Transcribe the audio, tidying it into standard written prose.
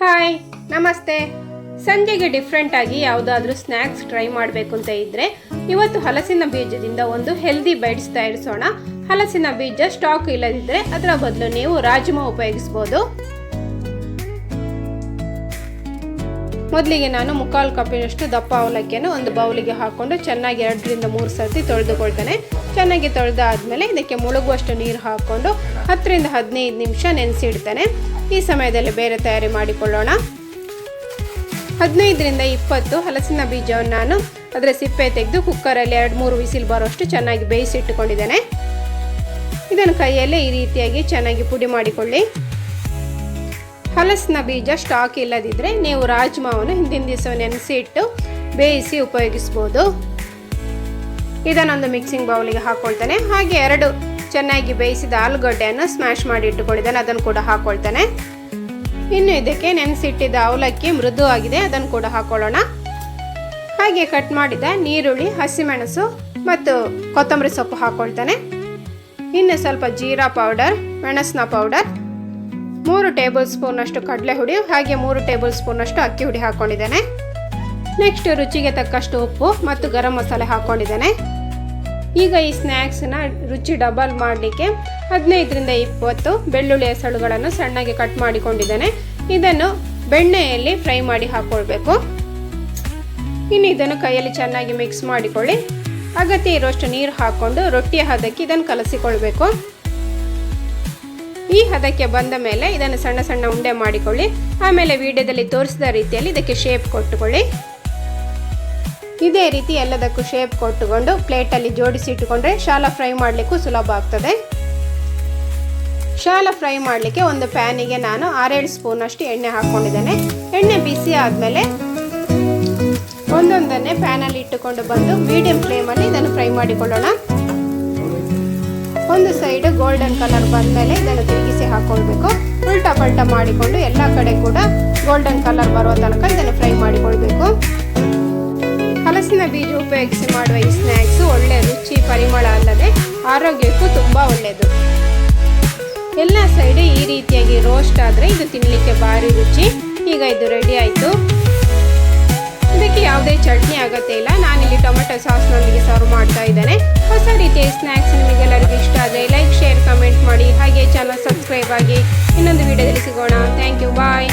Hi ನಮಸ್ತೆ. ಸಂಜೆಗೆ different ಆಗಿ ಯಾವುದಾದ್ರೂ ಸ್ನ್ಯಾಕ್ಸ್ ಟ್ರೈ ಮಾಡಬೇಕು ಅಂತ ಇದ್ದರೆ ಇವತ್ತು ಹಲಸಿನ ಬೀಜದಿಂದ ಒಂದು ಹೆಲ್ದಿ ಬೈಟ್ಸ್ ತಯಾರಿಸೋಣ. ಹಲಸಿನ ಬೀಜ ಸ್ಟಾಕ್ ಇಲ್ಲದಿದ್ದರೆ ಅದರ ಬದಲು ನೀವು ರಾಜ್ಮಾ ಉಪಯೋಗಿಸ್ಬೋದು. ಮೊದಲಿಗೆ ನಾನು 1/4 ಕಪ್ಪಿನಷ್ಟು ದಪ್ಪ ಅವಲಕ್ಕಿಯನ್ನು ಒಂದು ಬೌಲಿಗೆ ಹಾಕ್ಕೊಂಡು ಚೆನ್ನಾಗಿ 2 ರಿಂದ 3 ಸರ್ತಿ ತೊಳೆದುಕೊಳ್ತೇನೆ. ಚೆನ್ನಾಗಿ ತೊಳೆದಾದ್ಮೇಲೆ ಇದಕ್ಕೆ ಮುಳುಗುವಷ್ಟು ನೀರು ಹಾಕ್ಕೊಂಡು 10 ರಿಂದ 15 ನಿಮಿಷ ನೆನೆಸಿಡ್ತೇನೆ. ಈ ಸಮಯದಲ್ಲಿ ಬೇರೆ ತಯಾರಿ ಮಾಡಿಕೊಳ್ಳೋಣ. 15 ರಿಂದ 20 ಹಲಸಿನ ಬೀಜವನ್ನು ನಾನು ಅದರ ಸಿಪ್ಪೆ ತೆಗೆದು ಕುಕ್ಕರಲ್ಲಿ 2-3 ವಿಸಿಲ್ ಬರೋಷ್ಟು ಚೆನ್ನಾಗಿ ಬೇಯಿಸಿಟ್ಟುಕೊಂಡಿದ್ದೇನೆ. ಇದನ್ನು ಕೈಯಲ್ಲೇ ಈ ರೀತಿಯಾಗಿ ಚೆನ್ನಾಗಿ ಪುಡಿ ಮಾಡಿಕೊಳ್ಳಿ. ಹಲಸಿನ ಬೀಜ ಸ್ಟಾಕ್ ಇಲ್ಲದಿದ್ದರೆ ನೀವು ರಾಜ್ಮಾವನ್ನು ಹಿಂದಿನ ದಿವಸ ನೆನೆಸಿಟ್ಟು ಬೇಯಿಸಿ ಉಪಯೋಗಿಸ್ಬೋದು. ಇದನ್ನೊಂದು ಮಿಕ್ಸಿಂಗ್ ಬೌಲಿಗೆ ಹಾಕ್ಕೊಳ್ತೇನೆ. ಹಾಗೆ 2 ಚೆನ್ನಾಗಿ ಬೇಯಿಸಿದ ಆಲೂಗಡ್ಡೆಯನ್ನು ಸ್ಮ್ಯಾಶ್ ಮಾಡಿ ಇಟ್ಟುಕೊಂಡಿದ್ದೇನೆ, ಅದನ್ನು ಕೂಡ ಹಾಕ್ಕೊಳ್ತೇನೆ. ಇನ್ನು ಇದಕ್ಕೆ ನೆನೆಸಿಟ್ಟಿದ್ದ ಅವಲಕ್ಕಿ ಮೃದು ಆಗಿದೆ, ಅದನ್ನು ಕೂಡ ಹಾಕೊಳ್ಳೋಣ. ಹಾಗೆ ಕಟ್ ಮಾಡಿದ ನೀರುಳ್ಳಿ, ಹಸಿಮೆಣಸು ಮತ್ತು ಕೊತ್ತಂಬರಿ ಸೊಪ್ಪು ಹಾಕ್ಕೊಳ್ತೇನೆ. ಇನ್ನು ಸ್ವಲ್ಪ ಜೀರಾ ಪೌಡರ್, ಮೆಣಸಿನ ಪೌಡರ್, 3 ಟೇಬಲ್ ಸ್ಪೂನಷ್ಟು ಕಡಲೆ ಹುಡಿ, ಹಾಗೆ 3 ಟೇಬಲ್ ಸ್ಪೂನಷ್ಟು ಅಕ್ಕಿ ಹುಡಿ ಹಾಕ್ಕೊಂಡಿದ್ದೇನೆ. ನೆಕ್ಸ್ಟ್ ರುಚಿಗೆ ತಕ್ಕಷ್ಟು ಉಪ್ಪು ಮತ್ತು ಗರಂ ಮಸಾಲೆ ಹಾಕ್ಕೊಂಡಿದ್ದೇನೆ. ಈಗ ಈ ಸ್ನ್ಯಾಕ್ಸ್ನ ರುಚಿ ಡಬಲ್ ಮಾಡಲಿಕ್ಕೆ 15 ರಿಂದ 20 ಬೆಳ್ಳುಳ್ಳಿ ಎಸಳುಗಳನ್ನು ಸಣ್ಣಗೆ ಕಟ್ ಮಾಡಿಕೊಂಡಿದ್ದೇನೆ. ಇದನ್ನು ಬೆಣ್ಣೆಯಲ್ಲಿ ಫ್ರೈ ಮಾಡಿ ಹಾಕ್ಕೊಳ್ಬೇಕು. ಇನ್ನು ಇದನ್ನು ಕೈಯಲ್ಲಿ ಚೆನ್ನಾಗಿ ಮಿಕ್ಸ್ ಮಾಡಿಕೊಳ್ಳಿ. ಅಗತ್ಯ ಇರುವಷ್ಟು ನೀರು ಹಾಕ್ಕೊಂಡು ರೊಟ್ಟಿಯ ಹದಕ್ಕೆ ಇದನ್ನು ಕಲಸಿಕೊಳ್ಬೇಕು. ಈ ಹದಕ್ಕೆ ಬಂದ ಮೇಲೆ ಇದನ್ನು ಸಣ್ಣ ಸಣ್ಣ ಉಂಡೆ ಮಾಡಿಕೊಳ್ಳಿ. ಆಮೇಲೆ ವಿಡಿಯೋದಲ್ಲಿ ತೋರಿಸಿದ ರೀತಿಯಲ್ಲಿ ಇದಕ್ಕೆ ಶೇಪ್ ಕೊಟ್ಟುಕೊಳ್ಳಿ. ಇದೇ ರೀತಿ ಎಲ್ಲದಕ್ಕೂ ಶೇಪ್ ಕೊಟ್ಟುಕೊಂಡು ಪ್ಲೇಟಲ್ಲಿ ಜೋಡಿಸಿ ಇಟ್ಟುಕೊಂಡ್ರೆ ಶಾಲ ಫ್ರೈ ಮಾಡಲಿಕ್ಕೂ ಸುಲಭ ಆಗ್ತದೆ. ಶಾಲ ಫ್ರೈ ಮಾಡಲಿಕ್ಕೆ ಒಂದು ಪ್ಯಾನಿಗೆ ನಾನು 6-7 ಸ್ಪೂನಷ್ಟು ಎಣ್ಣೆ ಹಾಕ್ಕೊಂಡಿದ್ದೇನೆ. ಎಣ್ಣೆ ಬಿಸಿ ಆದಮೇಲೆ ಒಂದೊಂದನ್ನೇ ಪ್ಯಾನಲ್ಲಿ ಇಟ್ಟುಕೊಂಡು ಬಂದು ಮೀಡಿಯಂ ಫ್ಲೇಮಲ್ಲಿ ಇದನ್ನು ಫ್ರೈ ಮಾಡಿಕೊಳ್ಳೋಣ. ಒಂದು ಸೈಡ್ ಗೋಲ್ಡನ್ ಕಲರ್ ಬಂದಮೇಲೆ ಇದನ್ನು ತಿರುಗಿಸಿ ಹಾಕ್ಕೊಳ್ಬೇಕು. ಉಲ್ಟಾ ಪಲ್ಟಾ ಮಾಡಿಕೊಂಡು ಎಲ್ಲ ಕಡೆ ಕೂಡ ಗೋಲ್ಡನ್ ಕಲರ್ ಬರುವ ತನಕ ಇದನ್ನು ಫ್ರೈ ಮಾಡಿಕೊಳ್ಬೇಕು. ಹಲಸಿನ ಬೀಜ ಉಪಯೋಗಿಸಿ ಮಾಡುವ ಈ ಸ್ನ್ಯಾಕ್ಸ್ ಒಳ್ಳೆ ರುಚಿ, ಪರಿಮಳ ಅಲ್ಲದೆ ಆರೋಗ್ಯಕ್ಕೂ ತುಂಬ ಒಳ್ಳೆಯದು. ಎಲ್ಲ ಸೈಡ್ ಈ ರೀತಿಯಾಗಿ ರೋಸ್ಟ್ ಆದರೆ ಇದು ತಿನ್ನಲಿಕ್ಕೆ ಭಾರಿ ರುಚಿ. ಈಗ ಇದು ರೆಡಿ ಆಯಿತು. ಇದಕ್ಕೆ ಯಾವುದೇ ಚಟ್ನಿ ಅಗತ್ಯ ಇಲ್ಲ. ನಾನಿಲ್ಲಿ ಟೊಮೆಟೊ ಸಾಸ್ನೊಂದಿಗೆ ಸರ್ವ್ ಮಾಡ್ತಾ ಇದ್ದೇನೆ. ಹೊಸ ರೀತಿಯ ಸ್ನ್ಯಾಕ್ಸ್ ನಿಮಗೆಲ್ಲರಿಗೂ ಇಷ್ಟ ಆದರೆ ಲೈಕ್, ಶೇರ್, ಕಮೆಂಟ್ ಮಾಡಿ. ಹಾಗೆ ಚಾನಲ್ ಸಬ್ಸ್ಕ್ರೈಬ್ ಆಗಿ. ಇನ್ನೊಂದು ವಿಡಿಯೋದಲ್ಲಿ ಸಿಗೋಣ. Thank you, bye.